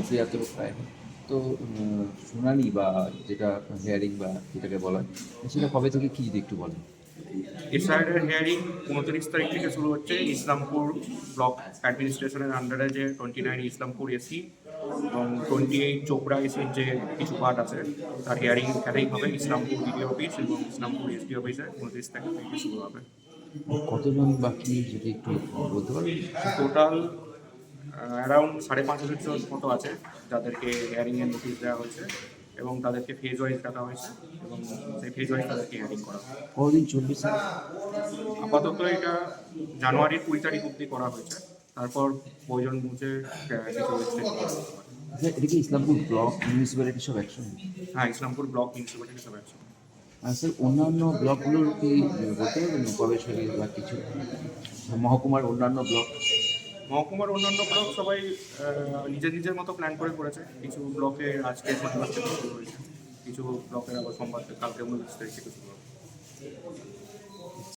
প্রক্রিয়া তো প্রায়। তো শুনানি বা যেটা হিয়ারিং বা যেটাকে বলা হয়, সেটা কবে থেকে কি যদি একটু বলেন? এসআইআর হিয়ারিং 29 তারিখ থেকে শুরু হচ্ছে। ইসলামপুর ব্লক অ্যাডমিনিস্ট্রেশনের আন্ডারে যে 29 ইসলামপুর এসি এবং 28 চোপড়া এসির যে কিছু পার্ট আছে তার হিয়ারিং হবে ইসলামপুর বিডিও অফিস এবং ইসলামপুর এসডি অফিসে 29 তারিখ থেকে শুরু হবে। কতজন বাকি যদি একটু বলতে পারেন? টোটাল অ্যারাউন্ড 5,500 জন মতো আছে যাদেরকে হিয়ারিংয়ের নোটিশ দেওয়া হয়েছে এবং তাদেরকে ফেজ ওয়াইজ ডাকা হয়েছে এবং সেই ফেজ ওয়াইজ তাদেরকে হিয়ারিং করা হবে। কতদিন চলবে স্যার? আপাতত এটা জানুয়ারির 20 তারিখ অবধি করা হয়েছে। তারপর প্রয়োজন বুঝে কিছু এক্সটেন্ড করা হতে পারে। স্যার, এটা কি ইসলামপুর ব্লক মিউনিসিপ্যালিটি সব একসঙ্গে? হ্যাঁ, ইসলামপুর ব্লক মিউনিসিপ্যালিটি সব একসাথে। আর স্যার, অন্যান্য ব্লকগুলোর কি বলতে পারবেন কবে শুরু বা কিছু? মহকুমার অন্যান্য ব্লক? মহকুমার অন্যান্য ব্লক সবাই নিজের নিজের মতো প্ল্যান করে করেছে। কিছু ব্লকে আজকে শনিবার থেকে শুরু হয়েছে, কিছু ব্লকের আবার সোমবার থেকে, কালকে 29 তারিখ থেকে শুরু হবে।